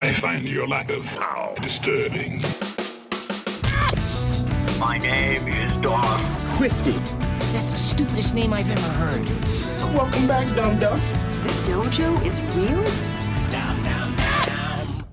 I find your lack of disturbing. My name is Darth Whiskey. That's the stupidest name I've ever heard. Welcome back, Dumb Dojo. The dojo is real? Down, down, down.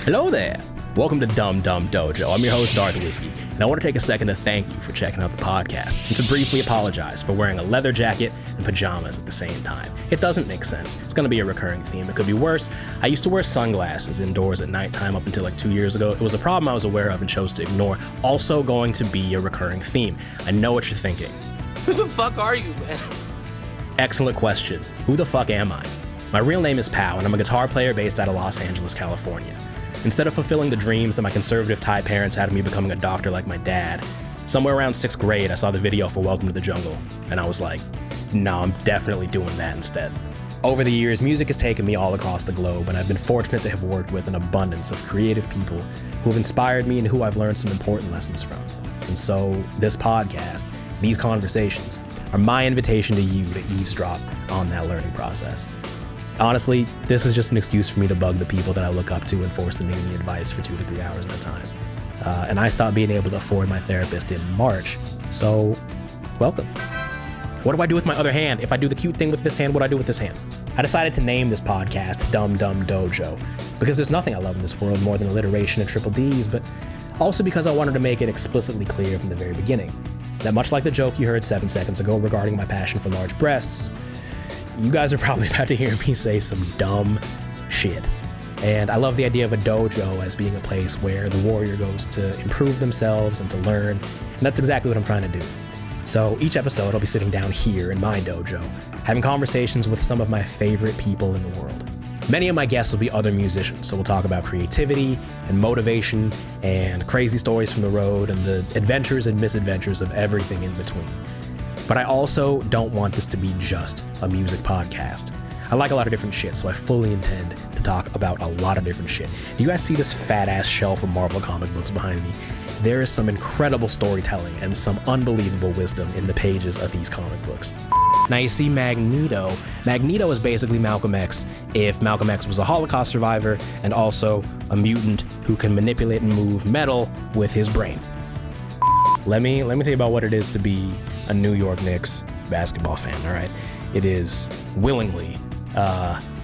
Hello there. Welcome to Dumb Dojo. I'm your host, Darth Whiskey, and I want to take a second to thank you for checking out the podcast and to briefly apologize for wearing a leather jacket and pajamas at the same time. It doesn't make sense. It's going to be a recurring theme. It could be worse. I used to wear sunglasses indoors at nighttime up until like 2 years ago. It was a problem I was aware of and chose to ignore. Also going to be a recurring theme. I know what you're thinking. Who the fuck are you, man? Excellent question. Who the fuck am I? My real name is Pow, and I'm a guitar player based out of Los Angeles, California. Instead of fulfilling the dreams that my conservative Thai parents had of me becoming a doctor like my dad, somewhere around 6th grade, I saw the video for Welcome to the Jungle, and I was like, no, I'm definitely doing that instead. Over the years, music has taken me all across the globe, and I've been fortunate to have worked with an abundance of creative people who have inspired me and who I've learned some important lessons from. And so, this podcast, these conversations, are my invitation to you to eavesdrop on that learning process. Honestly, this is just an excuse for me to bug the people that I look up to and force them to give me advice for 2 to 3 hours at a time. And I stopped being able to afford my therapist in March, so welcome. What do I do with my other hand? If I do the cute thing with this hand, what do I do with this hand? I decided to name this podcast Dumb Dojo because there's nothing I love in this world more than alliteration and triple D's, but also because I wanted to make it explicitly clear from the very beginning that much like the joke you heard 7 seconds ago regarding my passion for large breasts, you guys are probably about to hear me say some dumb shit. And I love the idea of a dojo as being a place where the warrior goes to improve themselves and to learn, and that's exactly what I'm trying to do. So each episode I'll be sitting down here in my dojo, having conversations with some of my favorite people in the world. Many of my guests will be other musicians, so we'll talk about creativity and motivation and crazy stories from the road and the adventures and misadventures of everything in between. But I also don't want this to be just a music podcast. I like a lot of different shit, so I fully intend to talk about a lot of different shit. Do you guys see this fat-ass shelf of Marvel comic books behind me? There is some incredible storytelling and some unbelievable wisdom in the pages of these comic books. Now you see Magneto. Magneto is basically Malcolm X if Malcolm X was a Holocaust survivor and also a mutant who can manipulate and move metal with his brain. Let me tell you about what it is to be a New York Knicks basketball fan, all right? It is willingly,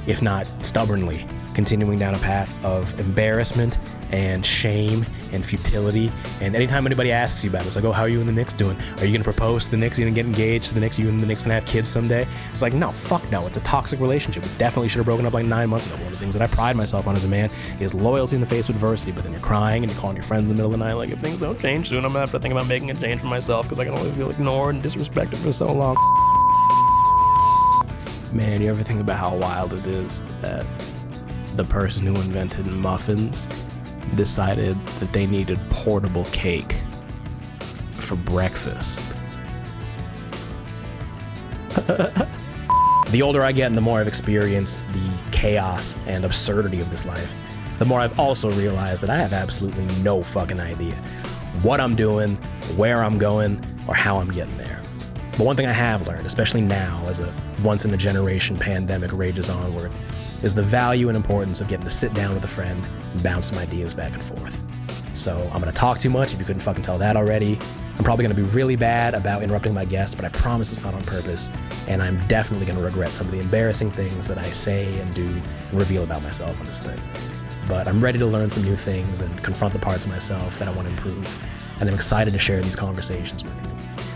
if not stubbornly, continuing down a path of embarrassment and shame and futility. And anytime anybody asks you about it, it's like, oh, how are you and the Knicks doing? Are you going to propose to the Knicks? Are you going to get engaged to the Knicks? Are you and the Knicks going to have kids someday? It's like, no, fuck no. It's a toxic relationship. We definitely should have broken up like 9 months ago. One of the things that I pride myself on as a man is loyalty in the face of adversity. But then you're crying and you're calling your friends in the middle of the night like, if things don't change soon, I'm going to have to think about making a change for myself because I can only feel ignored and disrespected for so long. Man, you ever think about how wild it is that the person who invented muffins decided that they needed portable cake for breakfast? The older I get and the more I've experienced the chaos and absurdity of this life, the more I've also realized that I have absolutely no fucking idea what I'm doing, where I'm going, or how I'm getting there. But one thing I have learned, especially now as a once-in-a-generation pandemic rages onward, is the value and importance of getting to sit down with a friend and bounce some ideas back and forth. So I'm going to talk too much if you couldn't fucking tell that already. I'm probably going to be really bad about interrupting my guests, but I promise it's not on purpose, and I'm definitely going to regret some of the embarrassing things that I say and do and reveal about myself on this thing. But I'm ready to learn some new things and confront the parts of myself that I want to improve, and I'm excited to share these conversations with you.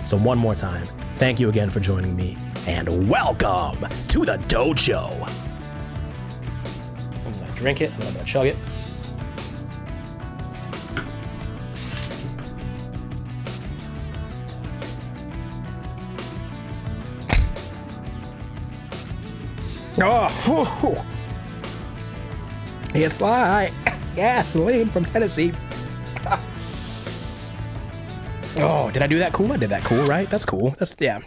So one more time, thank you again for joining me, and welcome to the dojo. I'm going to drink it, and I'm going to chug it. Oh, it's like gasoline from Tennessee. Oh, did I do that cool? I did that cool, right? That's cool. Yeah.